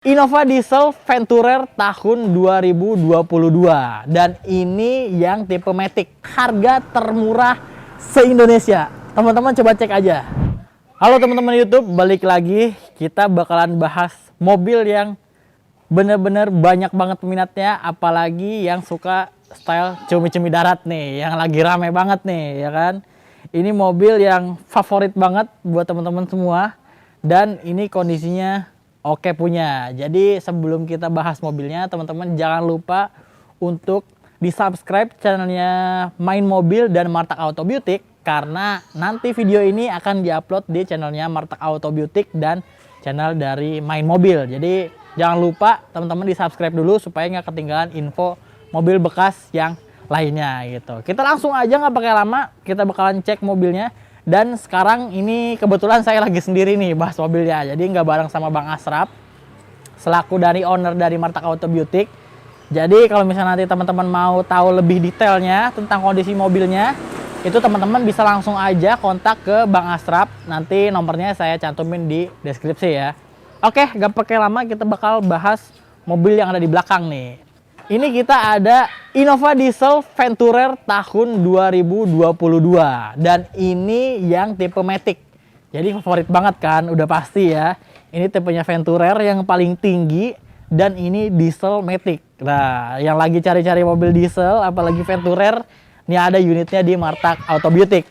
Innova Diesel Venturer tahun 2022 dan ini yang tipe Matic, harga termurah se-Indonesia. Teman-teman coba cek aja. Halo teman-teman YouTube, balik lagi. Kita bakalan bahas mobil yang bener-bener banyak banget peminatnya, apalagi yang suka style cumi-cumi darat nih, yang lagi rame banget nih, ya kan? Ini mobil yang favorit banget buat teman-teman semua dan ini kondisinya oke punya. Jadi sebelum kita bahas mobilnya, teman-teman jangan lupa untuk di-subscribe channelnya Main Mobil dan Martak Auto Beauty, karena nanti video ini akan diupload di channelnya Martak Auto Beauty dan channel dari Main Mobil. Jadi jangan lupa teman-teman di-subscribe dulu supaya nggak ketinggalan info mobil bekas yang lainnya gitu. Kita langsung aja nggak pakai lama, kita bakalan cek mobilnya. Dan sekarang ini kebetulan saya lagi sendiri nih bahas mobilnya, jadi nggak bareng sama Bang Asraf selaku dari owner dari Martak Auto Beauty. Jadi kalau misalnya nanti teman-teman mau tahu lebih detailnya tentang kondisi mobilnya, itu teman-teman bisa langsung aja kontak ke Bang Asraf. Nanti nomornya saya cantumin di deskripsi ya. Oke, nggak pakai lama, kita bakal bahas mobil yang ada di belakang nih. Ini kita ada Innova Diesel Venturer tahun 2022 dan ini yang tipe Matic. Jadi favorit banget kan, udah pasti ya. Ini tipenya Venturer yang paling tinggi dan ini diesel Matic. Nah, yang lagi cari-cari mobil diesel apalagi Venturer, ini ada unitnya di Martak Auto Beauty.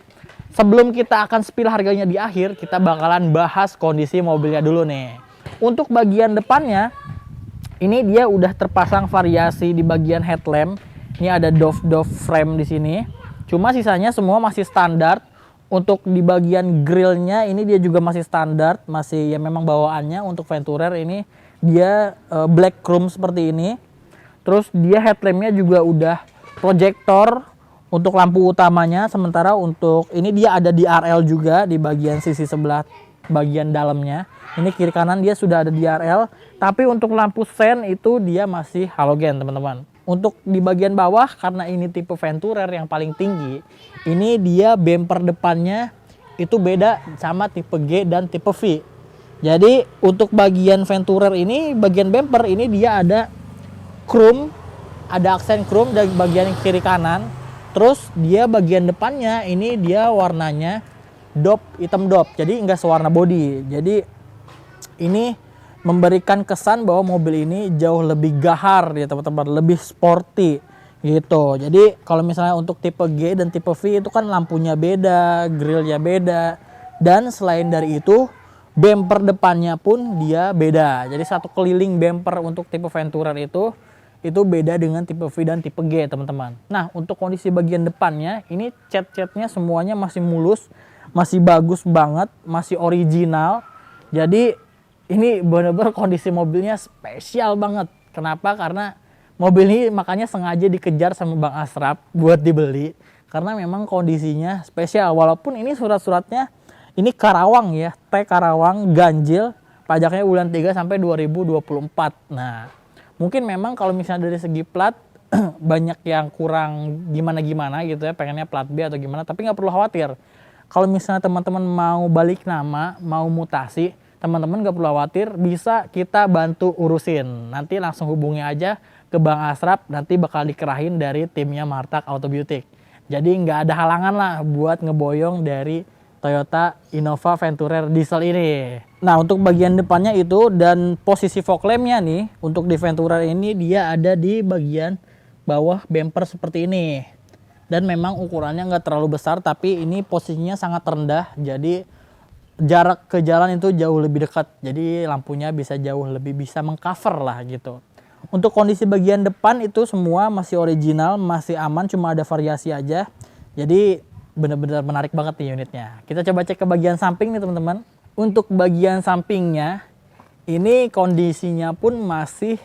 Sebelum kita akan spill harganya di akhir, kita bakalan bahas kondisi mobilnya dulu nih. Untuk bagian depannya, ini dia udah terpasang variasi di bagian headlamp. Ini ada dove frame di sini. Cuma sisanya semua masih standar. Untuk di bagian grillnya ini dia juga masih standar, masih ya memang bawaannya untuk Venturer ini dia black chrome seperti ini. Terus dia headlampnya juga udah proyektor untuk lampu utamanya. Sementara untuk ini dia ada DRL juga di bagian sisi sebelah bagian dalamnya. Ini kiri kanan dia sudah ada DRL, tapi untuk lampu sen itu dia masih halogen teman-teman. Untuk di bagian bawah, karena ini tipe Venturer yang paling tinggi, ini dia bumper depannya itu beda sama tipe G dan tipe V. Jadi untuk bagian Venturer ini, bagian bumper ini dia ada chrome, ada aksen chrome dari bagian kiri kanan. Terus dia bagian depannya ini dia warnanya dop, hitam dop, jadi enggak sewarna body. Jadi ini memberikan kesan bahwa mobil ini jauh lebih gahar ya teman-teman, lebih sporty gitu. Jadi kalau misalnya untuk tipe G dan tipe V itu kan lampunya beda, grillnya beda, dan selain dari itu bumper depannya pun dia beda. Jadi satu keliling bumper untuk tipe Venturer itu beda dengan tipe V dan tipe G teman-teman. Nah untuk kondisi bagian depannya ini cat-catnya semuanya masih mulus, masih bagus banget, masih original. Jadi ini benar-benar kondisi mobilnya spesial banget. Kenapa? Karena mobil ini makanya sengaja dikejar sama Bang Asraf buat dibeli. Karena memang kondisinya spesial. Walaupun ini surat-suratnya ini Karawang ya. T Karawang ganjil. Pajaknya bulan 3 sampai 2024. Nah mungkin memang kalau misalnya dari segi plat banyak yang kurang gimana-gimana gitu ya. Pengennya plat B atau gimana. Tapi nggak perlu khawatir. Kalau misalnya teman-teman mau balik nama, mau mutasi, teman-teman gak perlu khawatir, bisa kita bantu urusin. Nanti langsung hubungi aja ke Bang Asraf, nanti bakal dikerahin dari timnya Martak Auto Beauty. Jadi nggak ada halangan lah buat ngeboyong dari Toyota Innova Venturer diesel ini. Nah untuk bagian depannya itu dan posisi fog lampnya nih, untuk di Venturer ini dia ada di bagian bawah bumper seperti ini. Dan memang ukurannya nggak terlalu besar, tapi ini posisinya sangat rendah, jadi jarak ke jalan itu jauh lebih dekat, jadi lampunya bisa jauh lebih bisa mengcover lah gitu. Untuk kondisi bagian depan itu semua masih original, masih aman, cuma ada variasi aja. Jadi benar-benar menarik banget nih unitnya. Kita coba cek ke bagian samping nih teman-teman. Untuk bagian sampingnya ini kondisinya pun masih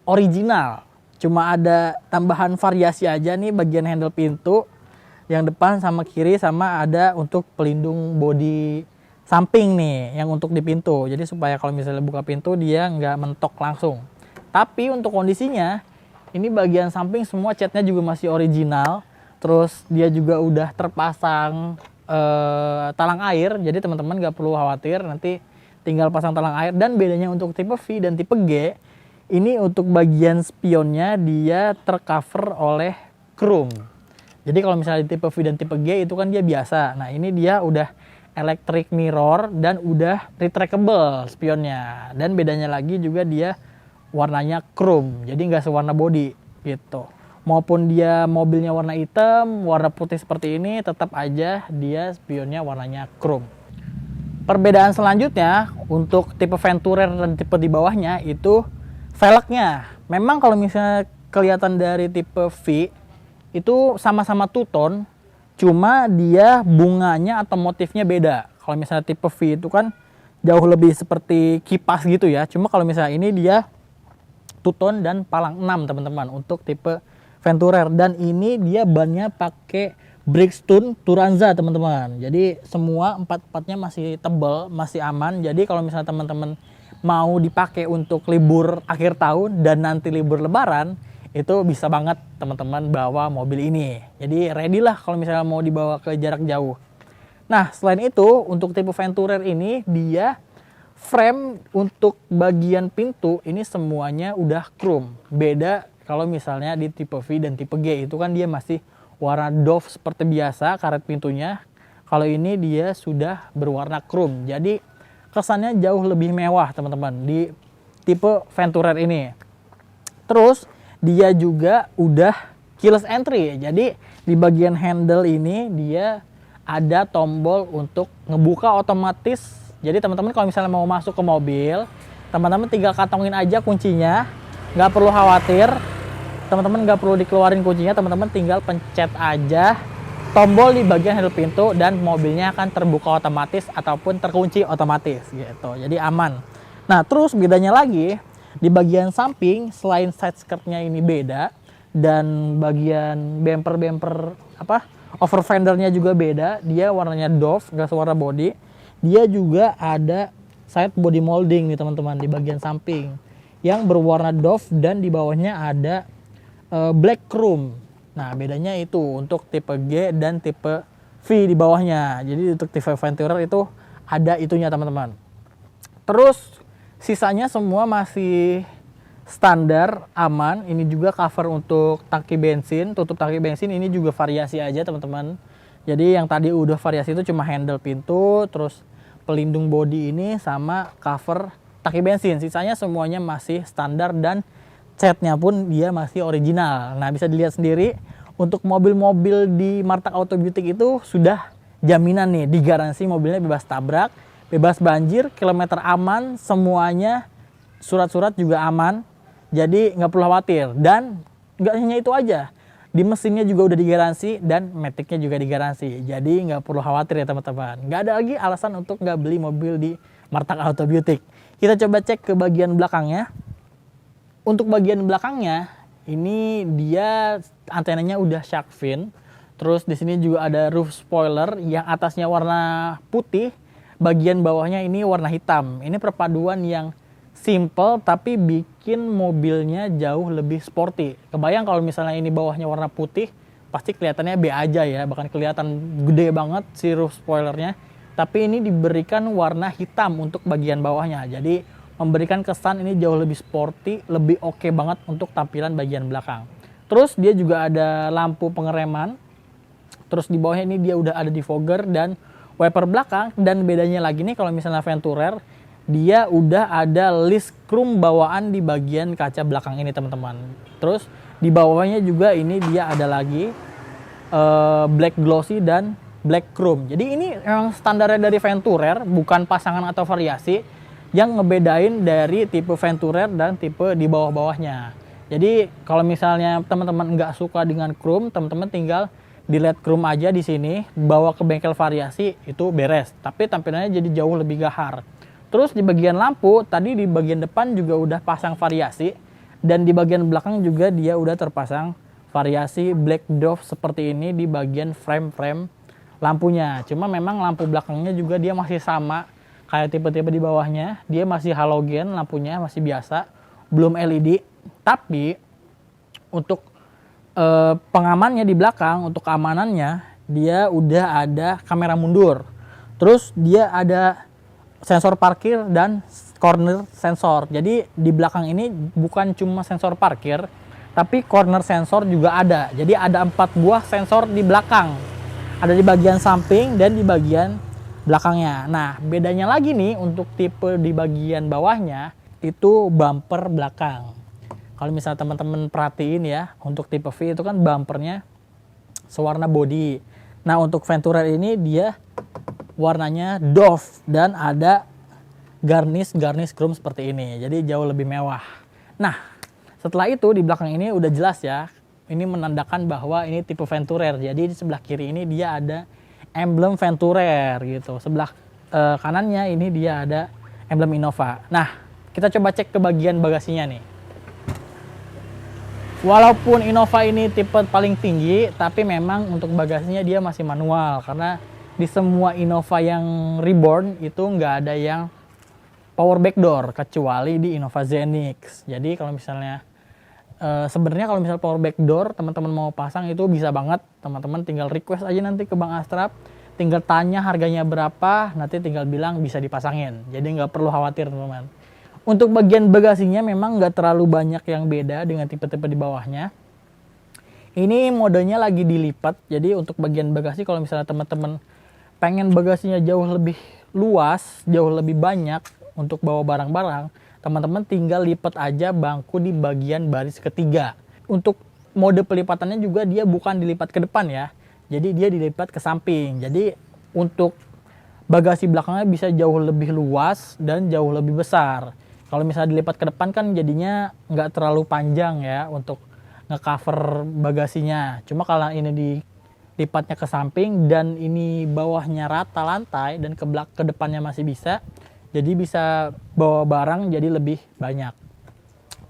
original, cuma ada tambahan variasi aja nih bagian handle pintu yang depan sama kiri, sama ada untuk pelindung bodi samping nih yang untuk di pintu. Jadi supaya kalau misalnya buka pintu dia nggak mentok langsung. Tapi untuk kondisinya ini bagian samping semua catnya juga masih original. Terus dia juga udah terpasang talang air. Jadi teman-teman nggak perlu khawatir nanti tinggal pasang talang air. Dan bedanya untuk tipe V dan tipe G, ini untuk bagian spionnya dia tercover oleh chrome. Jadi kalau misalnya di tipe V dan tipe G itu kan dia biasa. Nah ini dia udah electric mirror dan udah retractable spionnya. Dan bedanya lagi juga dia warnanya chrome, jadi nggak sewarna body gitu. Maupun dia mobilnya warna hitam, warna putih seperti ini, tetap aja dia spionnya warnanya chrome. Perbedaan selanjutnya untuk tipe Venturer dan tipe di bawahnya itu velgnya. Memang kalau misalnya kelihatan dari tipe V itu sama-sama two-tone, cuma dia bunganya atau motifnya beda. Kalau misalnya tipe V itu kan jauh lebih seperti kipas gitu ya. Cuma kalau misalnya ini dia two-tone dan palang 6 teman-teman untuk tipe Venturer. Dan ini dia bannya pakai Bridgestone Turanza teman-teman. Jadi semua empat-empatnya masih tebal, masih aman. Jadi kalau misalnya teman-teman mau dipakai untuk libur akhir tahun dan nanti libur lebaran, itu bisa banget teman-teman bawa mobil ini. Jadi ready lah kalau misalnya mau dibawa ke jarak jauh. Nah selain itu untuk tipe Venturer ini dia frame untuk bagian pintu ini semuanya udah chrome. Beda kalau misalnya di tipe V dan tipe G itu kan dia masih warna doff seperti biasa karet pintunya. Kalau ini dia sudah berwarna chrome. Jadi kesannya jauh lebih mewah teman-teman di tipe Venturer ini. Terus dia juga udah keyless entry. Jadi di bagian handle ini dia ada tombol untuk ngebuka otomatis. Jadi teman-teman kalau misalnya mau masuk ke mobil, teman-teman tinggal kantongin aja kuncinya, nggak perlu khawatir. Teman-teman nggak perlu dikeluarin kuncinya, teman-teman tinggal pencet aja tombol di bagian handle pintu dan mobilnya akan terbuka otomatis ataupun terkunci otomatis gitu. Jadi aman. Nah, terus bedanya lagi di bagian samping selain side skirtnya ini beda dan bagian bumper over fendernya juga beda. Dia warnanya doff, nggak sewarna body. Dia juga ada side body molding nih teman-teman di bagian samping yang berwarna doff dan di bawahnya ada black chrome. Nah bedanya itu untuk tipe G dan tipe V di bawahnya. Jadi untuk tipe Venturer itu ada itunya teman-teman. Terus sisanya semua masih standar aman. Ini juga cover untuk tangki bensin, tutup tangki bensin ini juga variasi aja teman-teman. Jadi yang tadi udah variasi itu cuma handle pintu, terus pelindung bodi ini sama cover tangki bensin. Sisanya semuanya masih standar dan catnya pun dia masih original. Nah bisa dilihat sendiri untuk mobil-mobil di Martak Auto Beauty itu sudah jaminan nih, digaransi mobilnya bebas tabrak, bebas banjir, kilometer aman, semuanya surat-surat juga aman. Jadi nggak perlu khawatir. Dan nggak hanya itu aja, di mesinnya juga udah digaransi dan maticnya juga digaransi. Jadi nggak perlu khawatir ya teman-teman. Nggak ada lagi alasan untuk nggak beli mobil di Martak Auto Beauty. Kita coba cek ke bagian belakangnya. Untuk bagian belakangnya ini dia antenanya udah shark fin. Terus di sini juga ada roof spoiler yang atasnya warna putih, bagian bawahnya ini warna hitam. Ini perpaduan yang simple tapi bikin mobilnya jauh lebih sporty. Kebayang kalau misalnya ini bawahnya warna putih, pasti kelihatannya B aja ya, bahkan kelihatan gede banget si roof spoilernya. Tapi ini diberikan warna hitam untuk bagian bawahnya. Jadi memberikan kesan ini jauh lebih sporty, lebih oke banget untuk tampilan bagian belakang. Terus dia juga ada lampu pengereman. Terus di bawahnya ini dia udah ada defogger dan wiper belakang. Dan bedanya lagi nih kalau misalnya Venturer, dia udah ada list chrome bawaan di bagian kaca belakang ini teman-teman. Terus di bawahnya juga ini dia ada lagi black glossy dan black chrome. Jadi ini memang standarnya dari Venturer, bukan pasangan atau variasi. Yang ngebedain dari tipe Venturer dan tipe di bawah-bawahnya. Jadi kalau misalnya teman-teman nggak suka dengan chrome, teman-teman tinggal delete chrome aja di sini, bawa ke bengkel variasi itu beres. Tapi tampilannya jadi jauh lebih gahar. Terus di bagian lampu, tadi di bagian depan juga udah pasang variasi dan di bagian belakang juga dia udah terpasang variasi black doff seperti ini di bagian frame-frame lampunya. Cuma memang lampu belakangnya juga dia masih sama kayak tipe-tipe di bawahnya, dia masih halogen, lampunya masih biasa, belum LED. Tapi untuk pengamannya di belakang, untuk keamanannya, dia udah ada kamera mundur. Terus dia ada sensor parkir dan corner sensor. Jadi di belakang ini bukan cuma sensor parkir, tapi corner sensor juga ada. Jadi ada 4 buah sensor di belakang. Ada di bagian samping dan di bagian belakangnya. Nah, bedanya lagi nih untuk tipe di bagian bawahnya itu bumper belakang. Kalau misalnya teman-teman perhatiin ya, untuk tipe V itu kan bumpernya sewarna body. Nah, untuk Venturer ini dia warnanya doff dan ada garnish chrome seperti ini. Jadi jauh lebih mewah. Nah, setelah itu di belakang ini udah jelas ya. Ini menandakan bahwa ini tipe Venturer. Jadi di sebelah kiri ini dia ada emblem Venturer gitu. Sebelah kanannya ini dia ada emblem Innova. Nah, kita coba cek ke bagian bagasinya nih. Walaupun Innova ini tipe paling tinggi, tapi memang untuk bagasinya dia masih manual. Karena di semua Innova yang reborn itu nggak ada yang power back door, kecuali di Innova Zenix. Jadi kalau misalnya, sebenarnya kalau misalnya power back door teman-teman mau pasang itu bisa banget. Teman-teman tinggal request aja nanti ke Bang Astrap. Tinggal tanya harganya berapa, nanti tinggal bilang bisa dipasangin. Jadi nggak perlu khawatir teman-teman. Untuk bagian bagasinya memang nggak terlalu banyak yang beda dengan tipe-tipe di bawahnya. Ini modenya lagi dilipat, jadi untuk bagian bagasi kalau misalnya teman-teman pengen bagasinya jauh lebih luas, jauh lebih banyak untuk bawa barang-barang, teman-teman tinggal lipat aja bangku di bagian baris ketiga. Untuk mode pelipatannya juga dia bukan dilipat ke depan ya, jadi dia dilipat ke samping. Jadi untuk bagasi belakangnya bisa jauh lebih luas dan jauh lebih besar. Kalau misalnya dilipat ke depan kan jadinya nggak terlalu panjang ya untuk ngecover bagasinya. Cuma kalau ini dilipatnya ke samping dan ini bawahnya rata lantai dan ke depannya masih bisa, jadi bisa bawa barang jadi lebih banyak.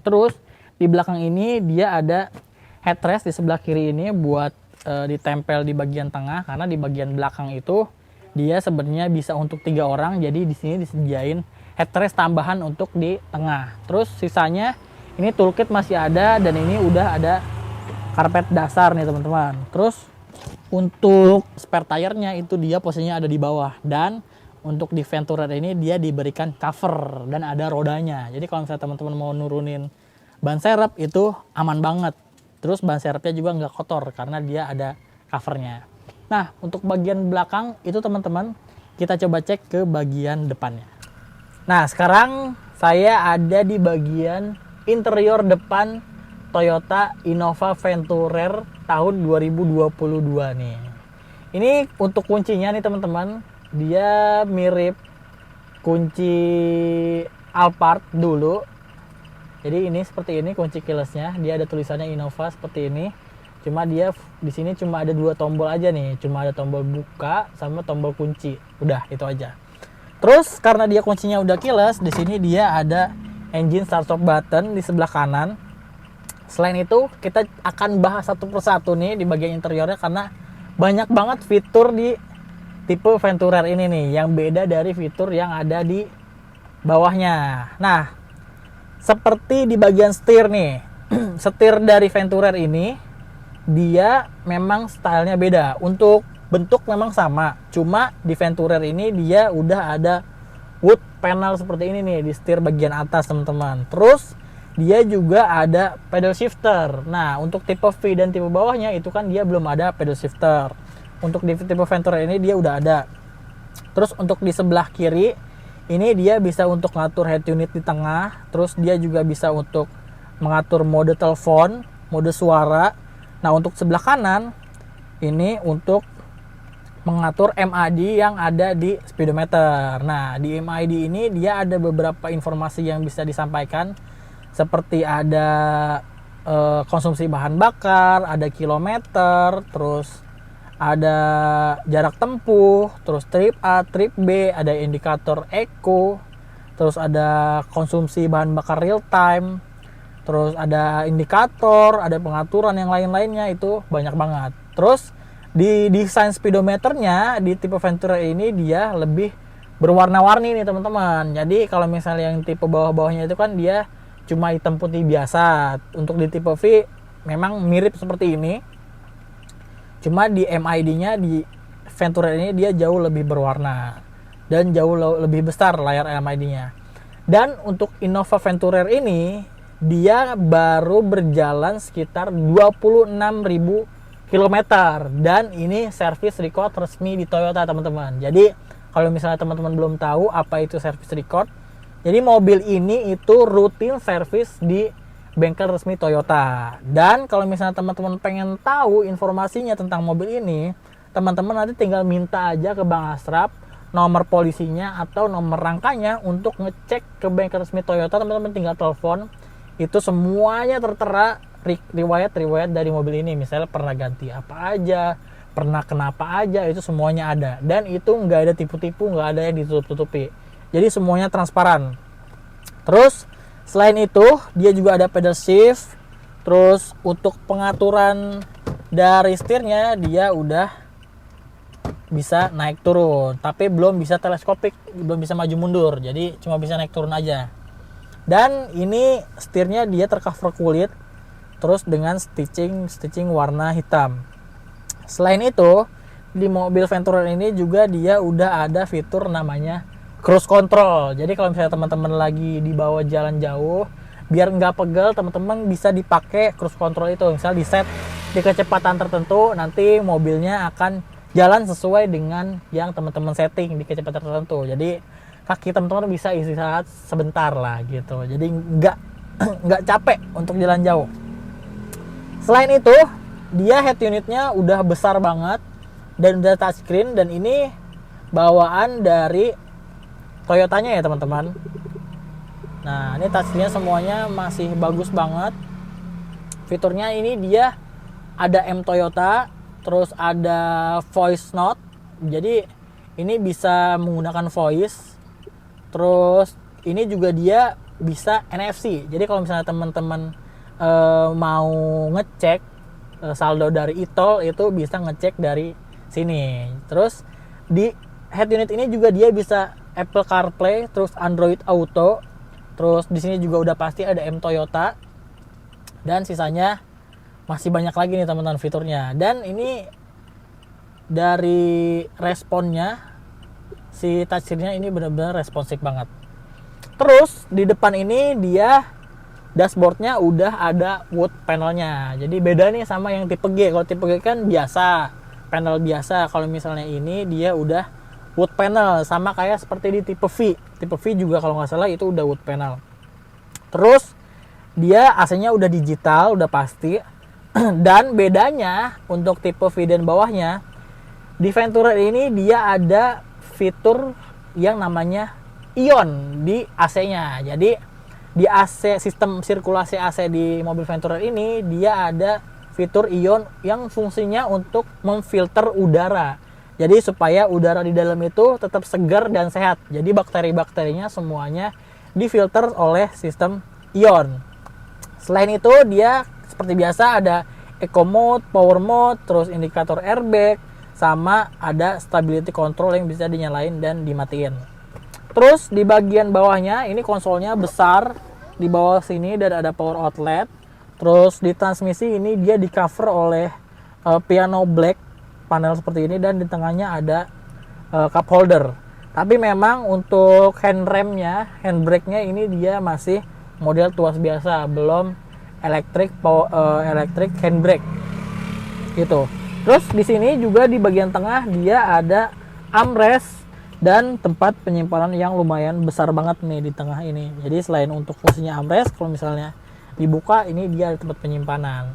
Terus di belakang ini dia ada headrest di sebelah kiri ini buat ditempel di bagian tengah, karena di bagian belakang itu dia sebenarnya bisa untuk 3 orang. Jadi di sini disediain headrest tambahan untuk di tengah. Terus sisanya ini toolkit masih ada dan ini udah ada karpet dasar nih teman-teman. Terus untuk spare tire-nya itu dia posisinya ada di bawah, dan untuk di Venturer ini dia diberikan cover dan ada rodanya. Jadi kalau misalnya teman-teman mau nurunin ban serep itu aman banget. Terus ban serepnya juga nggak kotor karena dia ada covernya. Nah, untuk bagian belakang itu teman-teman kita coba cek ke bagian depannya. Nah, sekarang saya ada di bagian interior depan Toyota Innova Venturer tahun 2022 nih. Ini untuk kuncinya nih teman-teman, dia mirip kunci Alphard dulu. Jadi ini seperti ini kunci keylessnya, dia ada tulisannya Innova seperti ini. Cuma dia di sini cuma ada 2 tombol aja nih, cuma ada tombol buka sama tombol kunci. Udah, itu aja. Terus karena dia kuncinya udah keyless, di sini dia ada engine start stop button di sebelah kanan. Selain itu, kita akan bahas satu persatu nih di bagian interiornya karena banyak banget fitur di tipe Venturer ini nih yang beda dari fitur yang ada di bawahnya. Nah, seperti di bagian setir nih. Setir dari Venturer ini dia memang stylenya beda. Untuk bentuk memang sama, cuma di Venturer ini dia udah ada wood panel seperti ini nih di setir bagian atas teman-teman. Terus dia juga ada pedal shifter. Nah, untuk tipe V dan tipe bawahnya itu kan dia belum ada pedal shifter. Untuk di tipe Venturer ini dia udah ada. Terus untuk di sebelah kiri ini dia bisa untuk ngatur head unit di tengah. Terus dia juga bisa untuk mengatur mode telepon, mode suara. Nah, untuk sebelah kanan ini untuk mengatur MID yang ada di speedometer. Nah, di MID ini dia ada beberapa informasi yang bisa disampaikan, seperti ada konsumsi bahan bakar, ada kilometer, terus ada jarak tempuh, terus trip A, trip B, ada indikator eco, terus ada konsumsi bahan bakar real time, terus ada indikator, ada pengaturan yang lain-lainnya, itu banyak banget. Terus di desain speedometernya di tipe Venturer ini dia lebih berwarna-warni nih teman-teman. Jadi kalau misalnya yang tipe bawah-bawahnya itu kan dia cuma hitam putih biasa. Untuk di tipe V memang mirip seperti ini. Cuma di MID-nya di Venturer ini dia jauh lebih berwarna. dan jauh lebih besar layar LMID-nya. Dan untuk Innova Venturer ini dia baru berjalan sekitar 26.000 km dan ini service record resmi di Toyota, teman-teman. Jadi kalau misalnya teman-teman belum tahu apa itu service record, jadi mobil ini itu rutin service di bengkel resmi Toyota. Dan kalau misalnya teman-teman pengen tahu informasinya tentang mobil ini, teman-teman nanti tinggal minta aja ke Bang Asraf nomor polisinya atau nomor rangkanya untuk ngecek ke bengkel resmi Toyota. Teman-teman tinggal telepon, itu semuanya tertera riwayat dari mobil ini. Misalnya pernah ganti apa aja, pernah kenapa aja, itu semuanya ada. Dan itu nggak ada tipu-tipu, nggak ada yang ditutup-tutupi. Jadi semuanya transparan. Terus selain itu dia juga ada pedal shift. Terus untuk pengaturan dari setirnya dia udah bisa naik turun, tapi belum bisa teleskopik, belum bisa maju mundur. Jadi cuma bisa naik turun aja. Dan ini setirnya dia tercover kulit, terus dengan stitching warna hitam. Selain itu di mobil Venturer ini juga dia udah ada fitur namanya cruise control. Jadi kalau misalnya teman-teman lagi di bawah jalan jauh, biar nggak pegel, teman-teman bisa dipakai cruise control itu. Misal di set di kecepatan tertentu, nanti mobilnya akan jalan sesuai dengan yang teman-teman setting di kecepatan tertentu. Jadi kaki teman-teman bisa istirahat sebentar lah gitu. Jadi nggak capek untuk jalan jauh. Selain itu dia head unitnya udah besar banget dan udah touchscreen, dan ini bawaan dari Toyotanya ya teman-teman. Nah ini touchscreennya semuanya masih bagus banget. Fiturnya ini dia ada M Toyota, terus ada voice note, jadi ini bisa menggunakan voice. Terus ini juga dia bisa NFC, jadi kalau misalnya teman-teman mau ngecek saldo dari e-tol, itu bisa ngecek dari sini. Terus di head unit ini juga dia bisa Apple CarPlay, terus Android Auto. Terus di sini juga udah pasti ada M Toyota, dan sisanya masih banyak lagi nih teman-teman fiturnya. Dan ini dari responnya, si touchscreen-nya ini benar-benar responsif banget. Terus di depan ini dia dashboardnya udah ada wood panelnya. Jadi beda nih sama yang tipe G. Kalau tipe G kan biasa, panel biasa. Kalau misalnya ini dia udah wood panel, sama kayak seperti di tipe V. Tipe V juga kalau nggak salah itu udah wood panel. Terus dia AC-nya udah digital, udah pasti. Dan bedanya untuk tipe V dan bawahnya, di Venturer ini dia ada fitur yang namanya ion di AC-nya. Jadi di AC, sistem sirkulasi AC di mobil Venturer ini dia ada fitur ion yang fungsinya untuk memfilter udara. Jadi supaya udara di dalam itu tetap segar dan sehat. Jadi bakteri-bakterinya semuanya difilter oleh sistem ion. Selain itu dia seperti biasa ada Eco Mode, Power Mode, terus indikator airbag, sama ada stability control yang bisa dinyalain dan dimatiin. Terus di bagian bawahnya ini konsolnya besar di bawah sini, dan ada power outlet. Terus di transmisi ini dia di cover oleh piano black panel seperti ini, dan di tengahnya ada cup holder. Tapi memang untuk handremnya, handbrake-nya ini dia masih model tuas biasa, belum electric handbrake gitu. Terus di sini juga di bagian tengah dia ada armrest dan tempat penyimpanan yang lumayan besar banget nih di tengah ini. Jadi selain untuk fungsinya armrest, kalau misalnya dibuka ini dia ada tempat penyimpanan.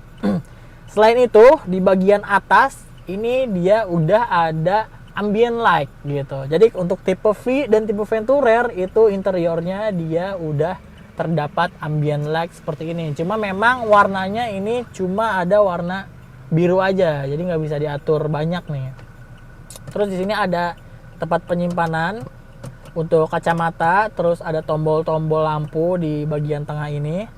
Selain itu di bagian atas ini dia udah ada ambient light gitu. Jadi untuk tipe V dan tipe Venturer itu interiornya dia udah terdapat ambient light seperti ini. Cuma memang warnanya ini cuma ada warna biru aja, jadi nggak bisa diatur banyak nih. Terus di sini ada tempat penyimpanan untuk kacamata, terus ada tombol-tombol lampu di bagian tengah ini.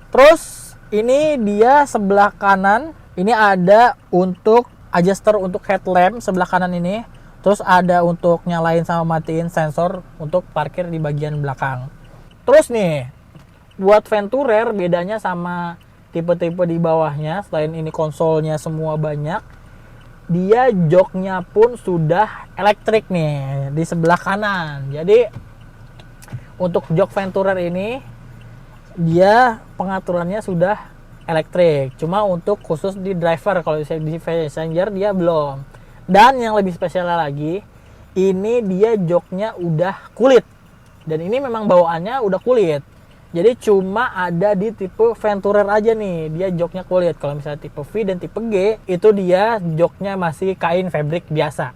Terus ini dia sebelah kanan ini ada untuk adjuster untuk headlamp sebelah kanan ini. Terus ada untuk nyalain sama matiin sensor untuk parkir di bagian belakang. Terus nih, buat Venturer bedanya sama tipe-tipe di bawahnya, selain ini konsolnya semua banyak, dia joknya pun sudah elektrik nih di sebelah kanan. Jadi untuk jok Venturer ini dia pengaturannya sudah elektrik. Cuma untuk khusus di driver, kalau di passenger dia belum. Dan yang lebih spesial lagi, ini dia joknya udah kulit. Dan ini memang bawaannya udah kulit. Jadi cuma ada di tipe Venturer aja nih, dia joknya kulit. Kalau misalnya tipe V dan tipe G, itu dia joknya masih kain fabric biasa.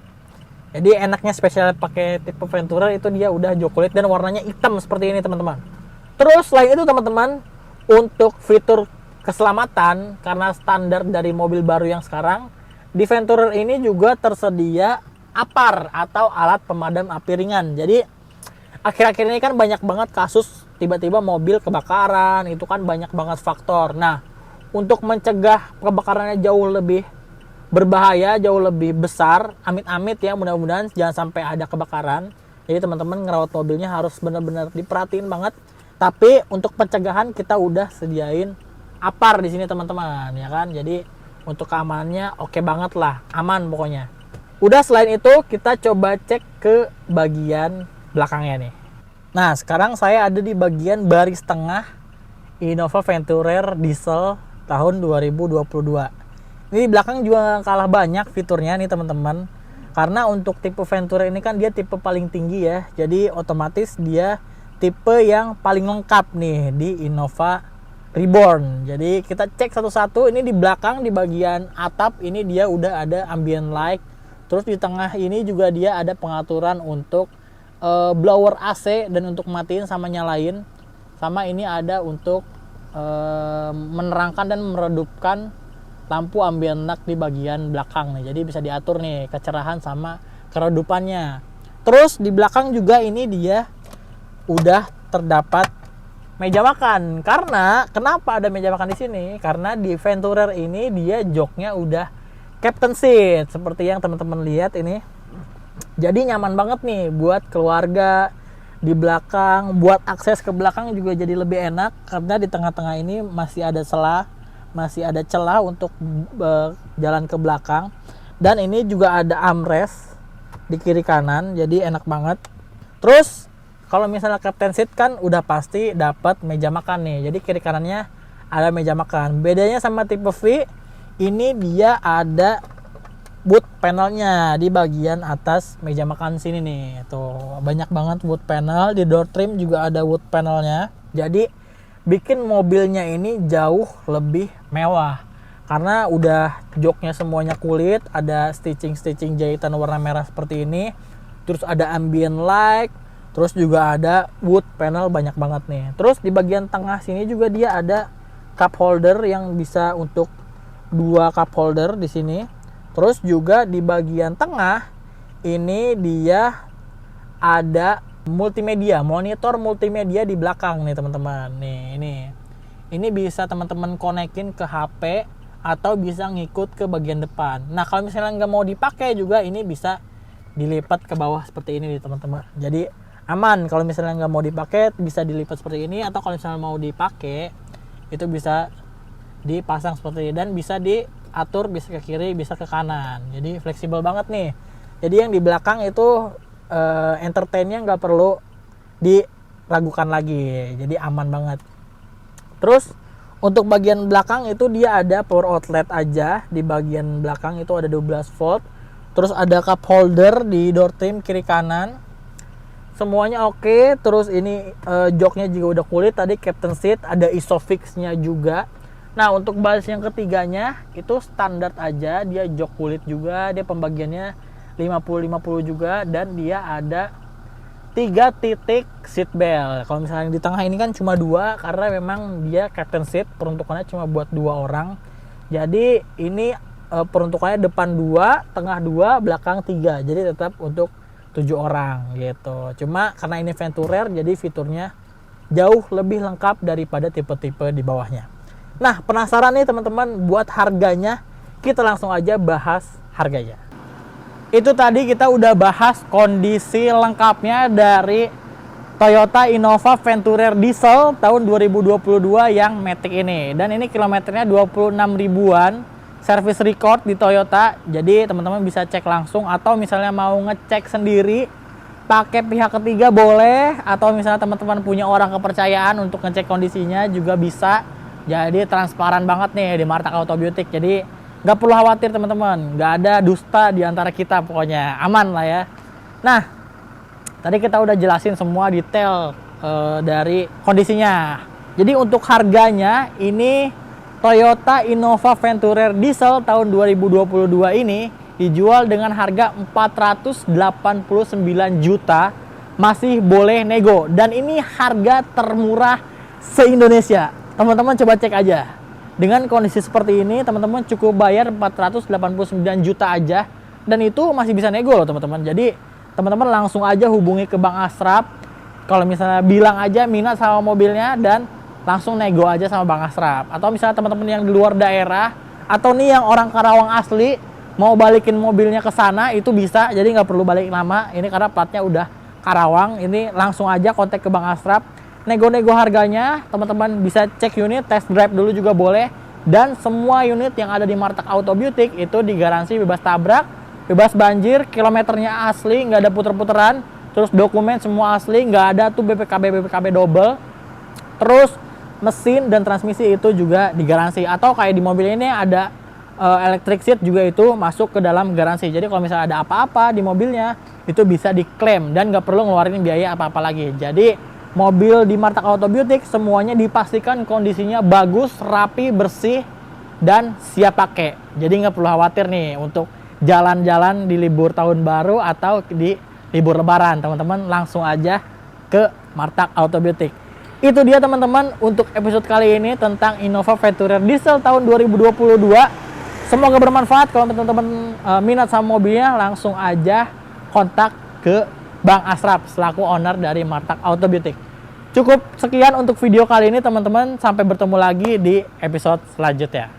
Jadi enaknya spesial pakai tipe Venturer itu dia udah jok kulit dan warnanya hitam seperti ini teman-teman. Terus selain itu teman-teman, untuk fitur keselamatan, karena standar dari mobil baru yang sekarang, di Venturer ini juga tersedia APAR atau alat pemadam api ringan. Jadi akhir-akhir ini kan banyak banget kasus tiba-tiba mobil kebakaran, itu kan banyak banget faktor. Nah, untuk mencegah kebakarannya jauh lebih berbahaya, jauh lebih besar, amit-amit ya, mudah-mudahan jangan sampai ada kebakaran. Jadi teman-teman ngerawat mobilnya harus benar-benar diperhatiin banget. Tapi untuk pencegahan kita udah sediain APAR di sini teman-teman, ya kan. Jadi untuk keamanannya oke banget lah, aman pokoknya. Udah, selain itu kita coba cek ke bagian belakangnya nih. Nah, sekarang saya ada di bagian baris tengah Innova Venturer diesel tahun 2022. Ini di belakang juga kalah banyak fiturnya nih teman-teman. Karena untuk tipe Venturer ini kan dia tipe paling tinggi ya. Jadi otomatis dia tipe yang paling lengkap nih di Innova Reborn. Jadi kita cek satu-satu. Ini di belakang di bagian atap ini dia udah ada ambient light. Terus di tengah ini juga dia ada pengaturan untuk blower AC dan untuk matiin sama nyalain. Sama ini ada untuk menerangkan dan meredupkan lampu ambient light di bagian belakang nih. Jadi bisa diatur nih kecerahan sama keredupannya. Terus di belakang juga ini dia udah terdapat meja makan. Karena kenapa ada meja makan di sini? Karena di Venturer ini dia joknya udah captain seat seperti yang teman-teman lihat ini. Jadi nyaman banget nih buat keluarga di belakang, buat akses ke belakang juga jadi lebih enak karena di tengah-tengah ini masih ada celah untuk jalan ke belakang. Dan ini juga ada armrest di kiri kanan, jadi enak banget. Terus kalau misalnya captain seat kan udah pasti dapat meja makan nih. Jadi kiri kanannya ada meja makan. Bedanya sama tipe V, ini dia ada wood panelnya di bagian atas meja makan sini nih. Tuh, banyak banget wood panel. Di door trim juga ada wood panelnya. Jadi bikin mobilnya ini jauh lebih mewah. Karena udah joknya semuanya kulit, ada stitching jahitan warna merah seperti ini. Terus ada ambient light, terus juga ada wood panel banyak banget nih. Terus di bagian tengah sini juga dia ada cup holder yang bisa untuk 2 cup holder di sini. Terus juga di bagian tengah ini dia ada multimedia, monitor multimedia di belakang nih teman-teman. Nih ini bisa teman-teman konekin ke HP atau bisa ngikut ke bagian depan. Nah kalau misalnya nggak mau dipakai juga ini bisa dilipat ke bawah seperti ini nih teman-teman. Jadi aman, kalau misalnya nggak mau dipakai bisa dilipat seperti ini, atau kalau misalnya mau dipakai itu bisa dipasang seperti ini dan bisa diatur, bisa ke kiri bisa ke kanan. Jadi fleksibel banget nih. Jadi yang di belakang itu entertainnya nggak perlu diragukan lagi, jadi aman banget. Terus untuk bagian belakang itu dia ada power outlet aja. Di bagian belakang itu ada 12 volt. Terus ada cup holder di door trim kiri kanan. Semuanya oke. Terus ini joknya juga udah kulit. Tadi captain seat, ada isofix-nya juga. Nah untuk baris yang ketiganya itu standar aja. Dia jok kulit juga. Dia pembagiannya 50-50 juga. Dan dia ada 3 titik seat belt. Kalau misalnya di tengah ini kan cuma 2 karena memang dia captain seat, peruntukannya cuma buat 2 orang. Jadi ini peruntukannya depan 2, tengah 2, belakang 3. Jadi tetap untuk 7 orang gitu. Cuma karena ini Venturer jadi fiturnya jauh lebih lengkap daripada tipe-tipe di bawahnya. Nah, penasaran nih teman-teman buat harganya? Kita langsung aja bahas harganya. Itu tadi kita udah bahas kondisi lengkapnya dari Toyota Innova Venturer diesel tahun 2022 yang Matic ini. Dan ini kilometernya 26 ribuan. service record di Toyota. Jadi teman-teman bisa cek langsung, atau misalnya mau ngecek sendiri pakai pihak ketiga boleh, atau misalnya teman-teman punya orang kepercayaan untuk ngecek kondisinya juga bisa. Jadi transparan banget nih di Martak Auto Beauty. Jadi nggak perlu khawatir teman-teman, nggak ada dusta di antara kita, pokoknya aman lah ya. Nah, tadi kita udah jelasin semua detail dari kondisinya. Jadi untuk harganya ini Toyota Innova Venturer diesel tahun 2022 ini dijual dengan harga 489 juta, masih boleh nego, dan ini harga termurah se-Indonesia. Teman-teman coba cek aja. Dengan kondisi seperti ini, teman-teman cukup bayar 489 juta aja, dan itu masih bisa nego loh teman-teman. Jadi teman-teman langsung aja hubungi ke Bang Asraf. Kalau misalnya bilang aja minat sama mobilnya, dan langsung nego aja sama Bang Asraf. Atau misalnya teman-teman yang di luar daerah, atau nih yang orang Karawang asli mau balikin mobilnya ke sana, itu bisa. Jadi nggak perlu balik lama. Ini karena platnya udah Karawang. Ini langsung aja kontak ke Bang Asraf. Nego-nego harganya, teman-teman bisa cek unit, test drive dulu juga boleh. Dan semua unit yang ada di Martak Auto Beauty itu digaransi bebas tabrak, bebas banjir, kilometernya asli, nggak ada puter-puteran. Terus dokumen semua asli, nggak ada tuh BPKB double. Terus mesin dan transmisi itu juga digaransi. Atau kayak di mobil ini ada electric seat juga, itu masuk ke dalam garansi. Jadi kalau misalnya ada apa-apa di mobilnya, itu bisa diklaim dan nggak perlu ngeluarin biaya apa-apa lagi. Jadi mobil di Martak Auto Beauty semuanya dipastikan kondisinya bagus, rapi, bersih, dan siap pakai. Jadi nggak perlu khawatir nih untuk jalan-jalan di libur tahun baru atau di libur lebaran. Teman-teman langsung aja ke Martak Auto Beauty. Itu dia teman-teman untuk episode kali ini tentang Innova Venturer diesel tahun 2022. Semoga bermanfaat. Kalau teman-teman minat sama mobilnya, langsung aja kontak ke Bang Asraf selaku owner dari Martak Auto Beauty. Cukup sekian untuk video kali ini teman-teman. Sampai bertemu lagi di episode selanjutnya.